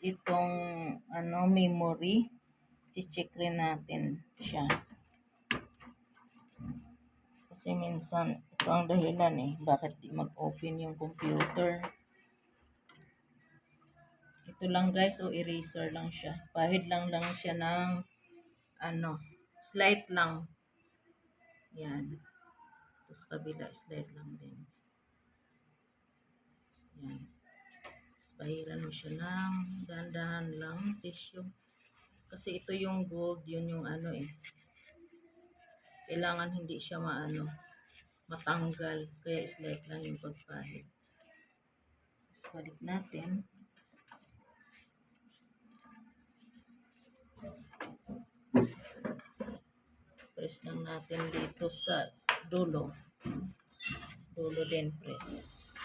itong memory. I-check rin natin siya. Kasi minsan, ito ang dahilan bakit di mag-open yung computer. Ito lang guys, eraser lang siya. Pahid lang siya ng slight lang. Yan. Tapos kabila, slight lang din. Yan. Tapos pahiran mo siya ng dahan-dahan lang tissue. Kasi ito yung gold, yun yung kailangan hindi siya matanggal. Kaya slight lang yung pagpahid. Tapos balik natin. Press lang natin dito sa dulo. Dulo din press.